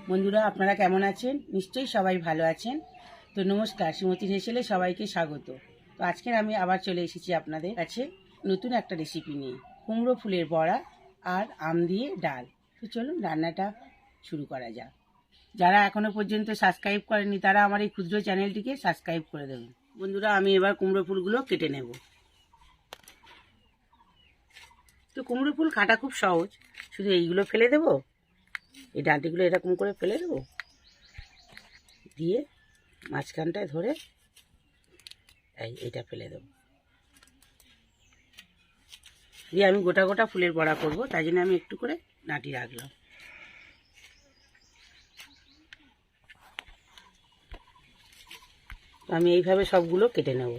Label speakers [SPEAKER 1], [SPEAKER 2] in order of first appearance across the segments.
[SPEAKER 1] বন্ধুরা, আপনারা কেমন আছেন? নিশ্চয়ই সবাই ভালো আছেন। তো নমস্কার, শ্রীমতীর হেসেলে সবাইকে স্বাগত। তো আজকের আমি আবার চলে এসেছি আপনাদের কাছে নতুন একটা রেসিপি নিয়ে, কুমড়ো ফুলের বড়া আর আম দিয়ে ডাল। তো চলুন রান্নাটা শুরু করা যাক। যারা এখনো পর্যন্ত সাবস্ক্রাইব করেননি তারা আমার এই ক্ষুদ্র চ্যানেলটিকে সাবস্ক্রাইব করে দেবেন। বন্ধুরা, আমি এবার কুমড়ো ফুলগুলো কেটে নেব। তো কুমড়ো ফুল কাটা খুব সহজ, শুধু এইগুলো ফেলে দেবো, এই ডাঁটিগুলো এরকম করে ফেলে দেবো, দিয়ে মাঝখানটায় ধরে এইটা ফেলে দেবো, দিয়ে আমি গোটা গোটা ফুলের বড়া করব। তাই জন্য আমি একটু করে ডাঁটি রাখলাম। তো আমি এইভাবে সবগুলো কেটে নেব।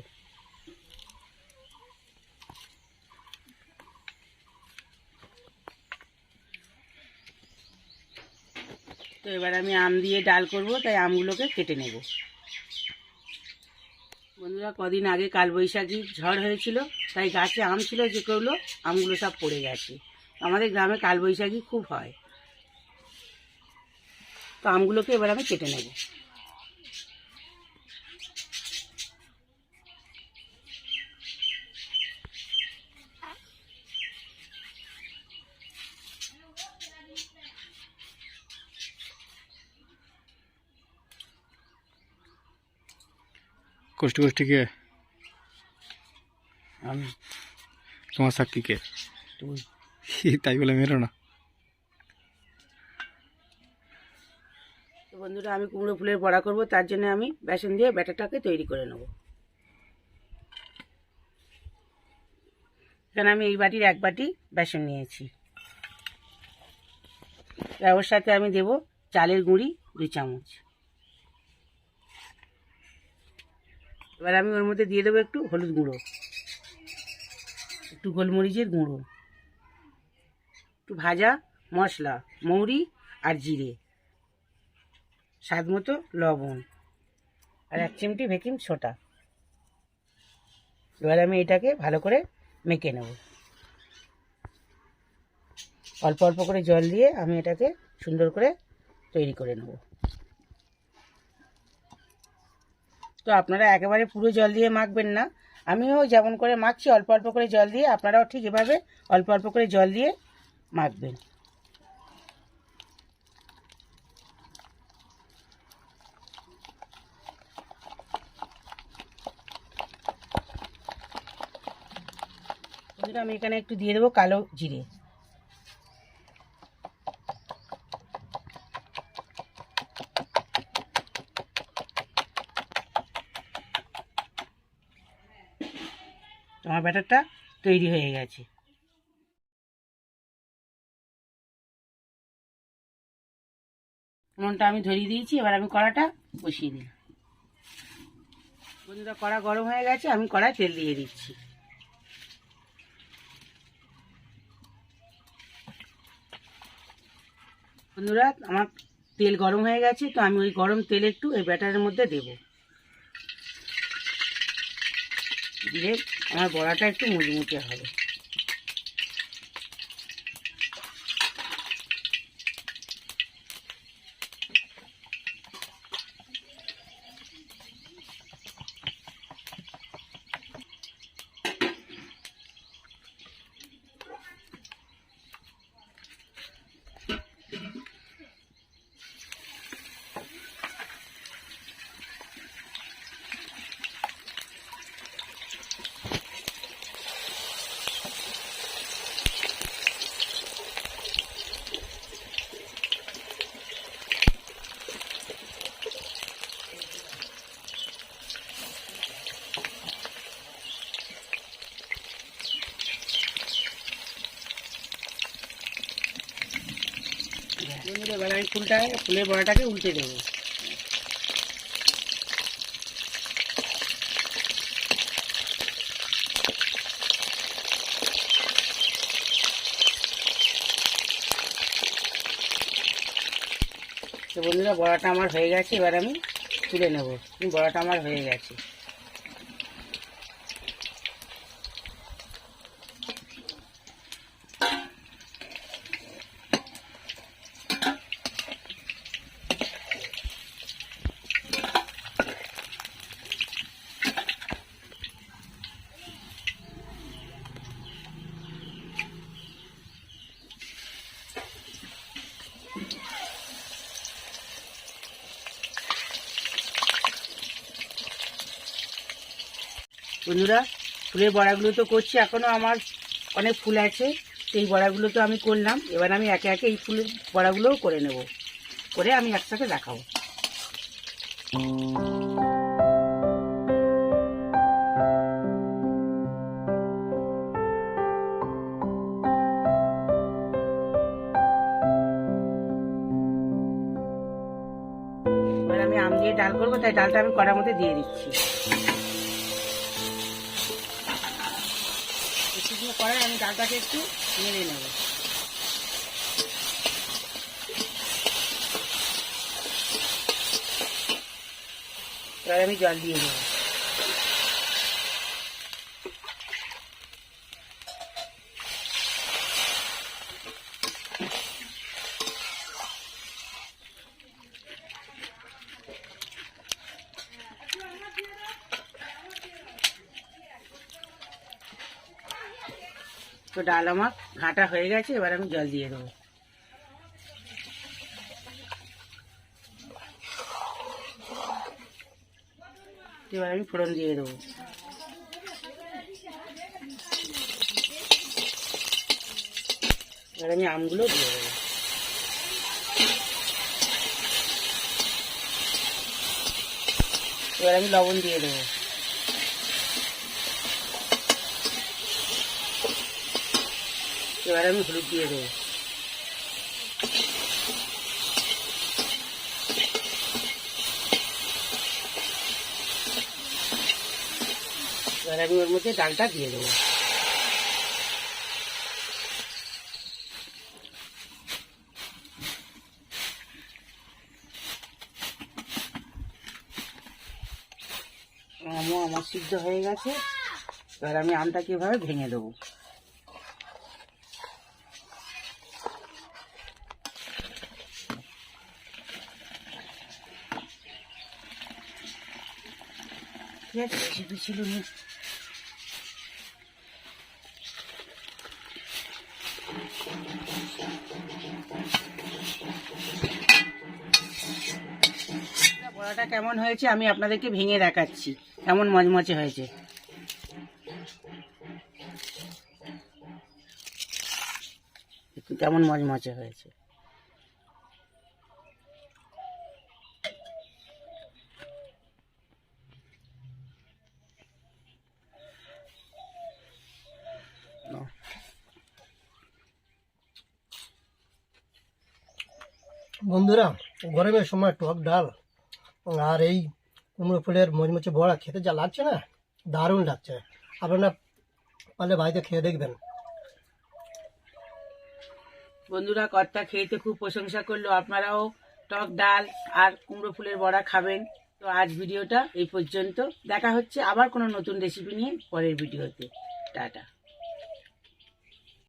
[SPEAKER 1] তো এবার আমি আম দিয়ে ডাল করব, তাই আমগুলোকে কেটে নেব। বন্ধুরা, কদিন আগে কালবৈশাখী ঝড় হয়েছিল, তাই গাছে আম ছিল যেগুলো, আমগুলো সব পড়ে গেছে। আমাদের গ্রামে কালবৈশাখী খুব হয়। তো আমগুলোকে এবার আমি কেটে নেব।
[SPEAKER 2] কষ্ট কষ্ট কে
[SPEAKER 1] আমি
[SPEAKER 2] তোমার সাক্ষী কে
[SPEAKER 1] তুই
[SPEAKER 2] তাই বলে মেরো না।
[SPEAKER 1] তো বন্ধুরা, আমি কুমড়ো ফুলের বড়া করব, তার জন্য আমি বেসন দিয়ে ব্যাটারটাকে তৈরি করে নেব। এখানে আমি এই বাটির 1 বাটি বেসন নিয়েছি। ওর সাথে আমি দেব চালের গুঁড়ি 2 চামচ। এবার আমি ওর মধ্যে দিয়ে দেবো একটু হলুদ গুঁড়ো, একটু গোলমরিচের গুঁড়ো, একটু ভাজা মশলা, মৌরি আর জিরে, স্বাদ মতো লবণ, আর 1 চিমটি বেকিং সোডা। এবার আমি এটাকে ভালো করে মেখে নেব। অল্প অল্প করে জল দিয়ে আমি এটাকে সুন্দর করে তৈরি করে নেব। তো আপনারা একেবারে পুরো জল দিয়ে মাখবেন না, আমিও যেমন করে মাখছি অল্প অল্প করে জল দিয়ে, আপনারাও ঠিক এভাবে অল্প অল্প করে জল দিয়ে মাখবেন। আমি এখানে একটু দিয়ে দেবো কালো জিরে। আমার ব্যাটারটা তৈরি হয়ে গেছে। উনুনটা আমি ধরিয়ে দিয়েছি, এবার আমি কড়াটা বসিয়ে দিই। বন্ধুরা, কড়া গরম হয়ে গেছে, আমি কড়ায় তেল দিয়ে দিচ্ছি। বন্ধুরা, আমার তেল গরম হয়ে গেছে, তো আমি ওই গরম তেল একটু এই ব্যাটারের মধ্যে দেব, দিয়ে আমার বড়াটা একটু মুচমুচে হবে। এবার আমি ফুলের বড়াটাকে উল্টে দেবো। তো বন্ধুরা, বড়াটা আমার হয়ে গেছে, এবার আমি তুলে নেব। বড়াটা আমার হয়ে গেছে। বন্ধুরা, ফুলের বড়াগুলো তো করছি, এখনও আমার অনেক ফুল আছে, সেই বড়াগুলো তো আমি করলাম। এবার আমি একে একে এই ফুলের বড়াগুলোও করে নেব, করে আমি একসাথে দেখাবো। এবার আমি আম দিয়ে ডাল করবো, তাই ডালটা আমি কড়ার মধ্যে দিয়ে দিচ্ছি। শুকনো কড়াই আমি ডালটাকে একটু নেড়ে নেব। এবার আমি জল দিয়ে দেবো। তো ডাল আমার ঘাঁটা হয়ে গেছে, এবার আমি জল দিয়ে দেবো। এবার আমি ফোড়ন দিয়ে দেবো। এবার আমি আমগুলো দিয়ে দেবো। এবার আমি লবণ দিয়ে দেবো। এবার আমি হলুদ দিয়ে দেবো। এবার আমি ওর মধ্যে ডালটা দিয়ে দেবো। আমও আমার সিদ্ধ হয়ে গেছে। এবার আমি আমটাকে এভাবে ভেঙে দেবো। ঠিক আছে, বেশি ছিল না। বড়াটা কেমন হয়েছে আমি আপনাদেরকে ভেঙে দেখাচ্ছি, কেমন মচমচে হয়েছে। একটু কেমন মচমচে হয়েছে।
[SPEAKER 3] বন্ধুরা, গরমের সময় টক ডাল আর এই কুমড়ো ফুলের মচমচে বড়া খেতে যা লাগছে না, দারুণ লাগছে। আপনারা পারলে বাড়িতে খেয়ে দেখবেন।
[SPEAKER 1] বন্ধুরা, কর্তা খেতে খুব প্রশংসা করলো, আপনারাও টক ডাল আর কুমড়ো ফুলের বড়া খাবেন। তো আজ ভিডিওটা এই পর্যন্ত, দেখা হচ্ছে আবার কোনো নতুন রেসিপি নিয়ে পরের ভিডিওতে। টাটা।